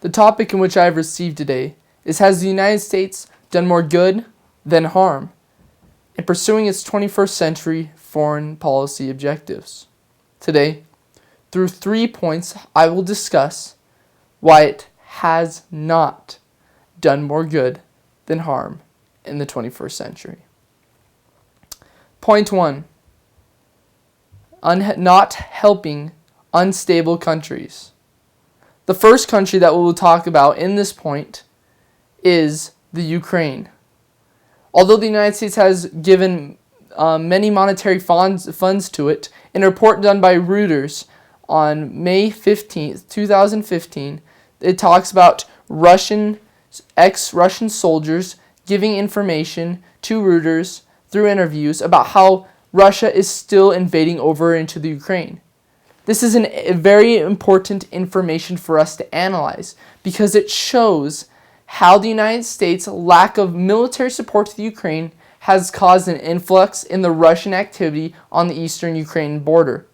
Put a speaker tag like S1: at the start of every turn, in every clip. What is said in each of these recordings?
S1: The topic in which I have received today is, has the United States done more good than harm in pursuing its 21st century foreign policy objectives? Today, through 3 points, I will discuss why it has not done more good than harm in the 21st century. Point 1. Not helping unstable countries. The first country that we will talk about in this point is the Ukraine. Although the United States has given many monetary funds to it, in a report done by Reuters on May 15th, 2015, it talks about ex-Russian soldiers giving information to Reuters through interviews about how Russia is still invading over into the Ukraine. This is a very important information for us to analyze because it shows how the United States' lack of military support to the Ukraine has caused an influx in the Russian activity on the eastern Ukraine border.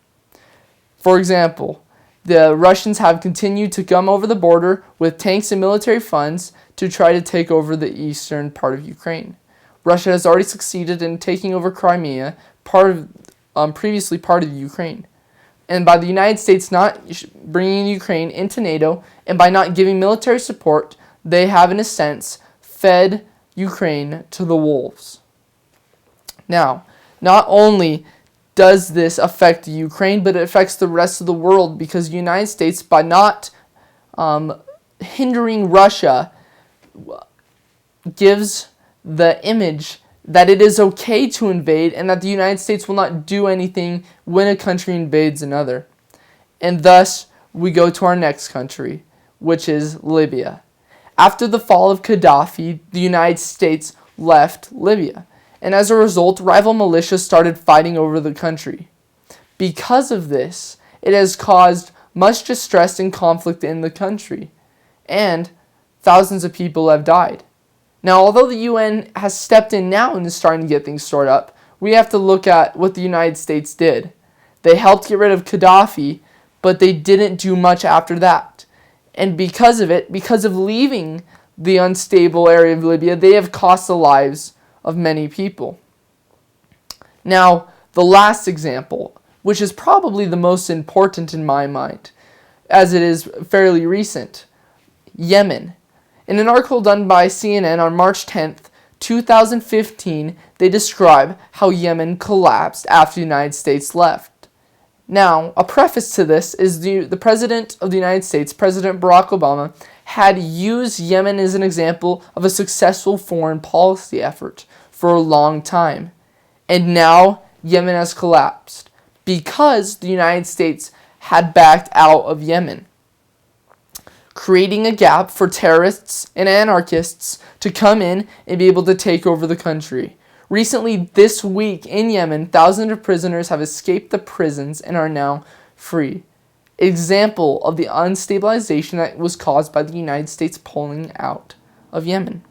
S1: For example, the Russians have continued to come over the border with tanks and military funds to try to take over the eastern part of Ukraine. Russia has already succeeded in taking over Crimea, previously part of Ukraine. And by the United States not bringing Ukraine into NATO and by not giving military support, they have, in a sense, fed Ukraine to the wolves. Now, not only does this affect Ukraine, but it affects the rest of the world because the United States, by not hindering Russia, gives the image that it is okay to invade and that the United States will not do anything when a country invades another. And thus, we go to our next country, which is Libya. After the fall of Gaddafi, the United States left Libya. And as a result, rival militias started fighting over the country. Because of this, it has caused much distress and conflict in the country. And thousands of people have died. Now, although the UN has stepped in now and is starting to get things sorted up, we have to look at what the United States did. They helped get rid of Gaddafi, but they didn't do much after that. And because of it, because of leaving the unstable area of Libya, they have cost the lives of many people. Now, the last example, which is probably the most important in my mind, as it is fairly recent, Yemen. In an article done by CNN on March 10th, 2015, they describe how Yemen collapsed after the United States left. Now, a preface to this is the President of the United States, President Barack Obama, had used Yemen as an example of a successful foreign policy effort for a long time. And now Yemen has collapsed because the United States had backed out of Yemen, creating a gap for terrorists and anarchists to come in and be able to take over the country. Recently, this week in Yemen, thousands of prisoners have escaped the prisons and are now free. Example of the unstabilization that was caused by the United States pulling out of Yemen.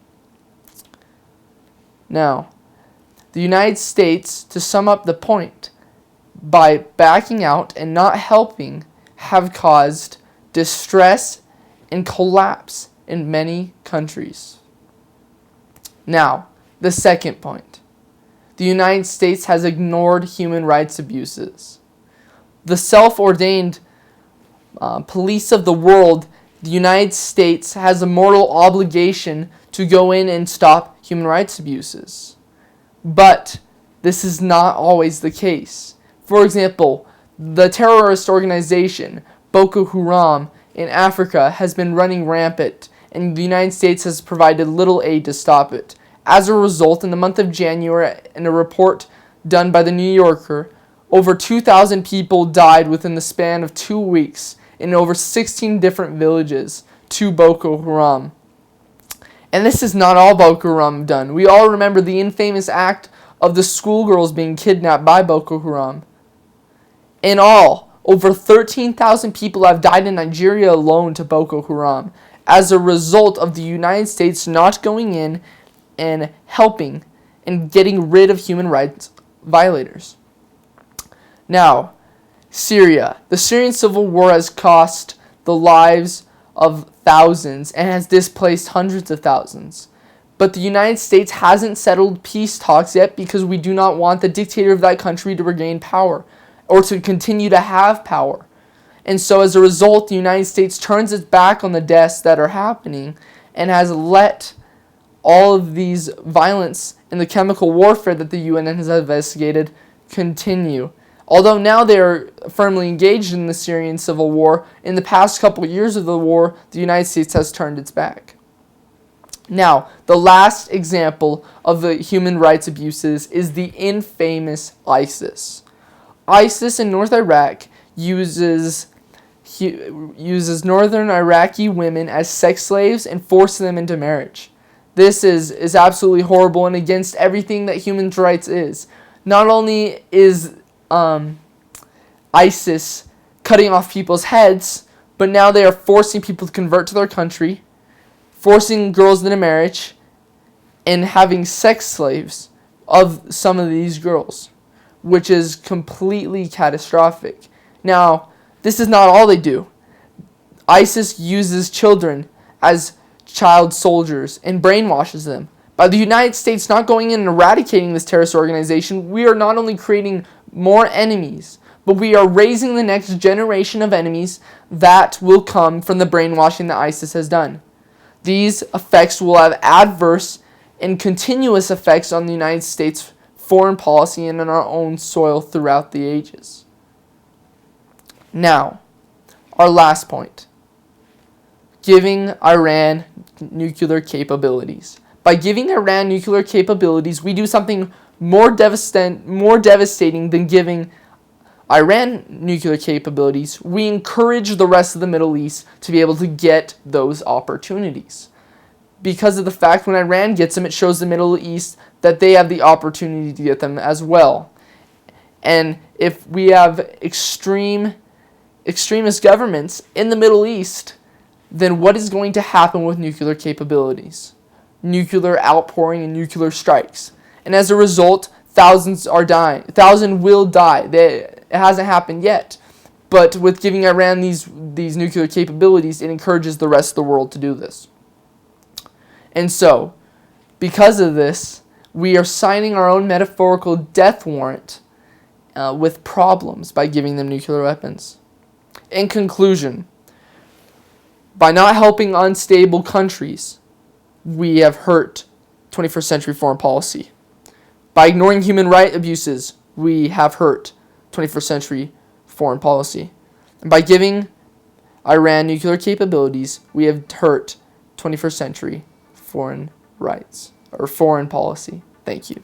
S1: Now, the United States, to sum up the point, by backing out and not helping, have caused distress and collapse in many countries. Now, the second point. The United States has ignored human rights abuses. The self-ordained police of the world, the United States has a moral obligation to go in and stop human rights abuses. But this is not always the case. For example, the terrorist organization Boko Haram in Africa has been running rampant, and the United States has provided little aid to stop it. As a result, in the month of January, in a report done by the New Yorker, over 2,000 people died within the span of 2 weeks in over 16 different villages to Boko Haram. And this is not all Boko Haram done. We all remember the infamous act of the schoolgirls being kidnapped by Boko Haram. In all, over 13,000 people have died in Nigeria alone to Boko Haram as a result of the United States not going in and helping and getting rid of human rights violators. Now, Syria. The Syrian civil war has cost the lives of thousands and has displaced hundreds of thousands. But the United States hasn't settled peace talks yet because we do not want the dictator of that country to regain power or to continue to have power. And so as a result, the United States turns its back on the deaths that are happening and has let all of these violence and the chemical warfare that the UN has investigated continue. Although now they are firmly engaged in the Syrian civil war, in the past couple of years of the war, the United States has turned its back. Now, the last example of the human rights abuses is the infamous ISIS. ISIS in North Iraq uses northern Iraqi women as sex slaves and forces them into marriage. This is absolutely horrible and against everything that human rights is. Not only is ISIS cutting off people's heads, but now they are forcing people to convert to their country, forcing girls into marriage, and having sex slaves of some of these girls, which is completely catastrophic. Now, this is not all they do. ISIS uses children as child soldiers and brainwashes them. By the United States not going in and eradicating this terrorist organization, we are not only creating more enemies, but we are raising the next generation of enemies that will come from the brainwashing that ISIS has done. These effects will have adverse and continuous effects on the United States' foreign policy and on our own soil throughout the ages. Now, our last point. Giving Iran nuclear capabilities. By giving Iran nuclear capabilities, we do something more devastating than giving Iran nuclear capabilities. We encourage the rest of the Middle East to be able to get those opportunities. Because of the fact when Iran gets them, it shows the Middle East that they have the opportunity to get them as well. And if we have extremist governments in the Middle East, then what is going to happen with nuclear capabilities? Nuclear outpouring and nuclear strikes. And as a result, thousands are dying. Thousands will die. It hasn't happened yet. But with giving Iran these nuclear capabilities, it encourages the rest of the world to do this. And so, because of this, we are signing our own metaphorical death warrant with problems by giving them nuclear weapons. In conclusion, by not helping unstable countries, we have hurt 21st century foreign policy. By ignoring human rights abuses, we have hurt 21st century foreign policy. And by giving Iran nuclear capabilities, we have hurt 21st century foreign rights or foreign policy. Thank you.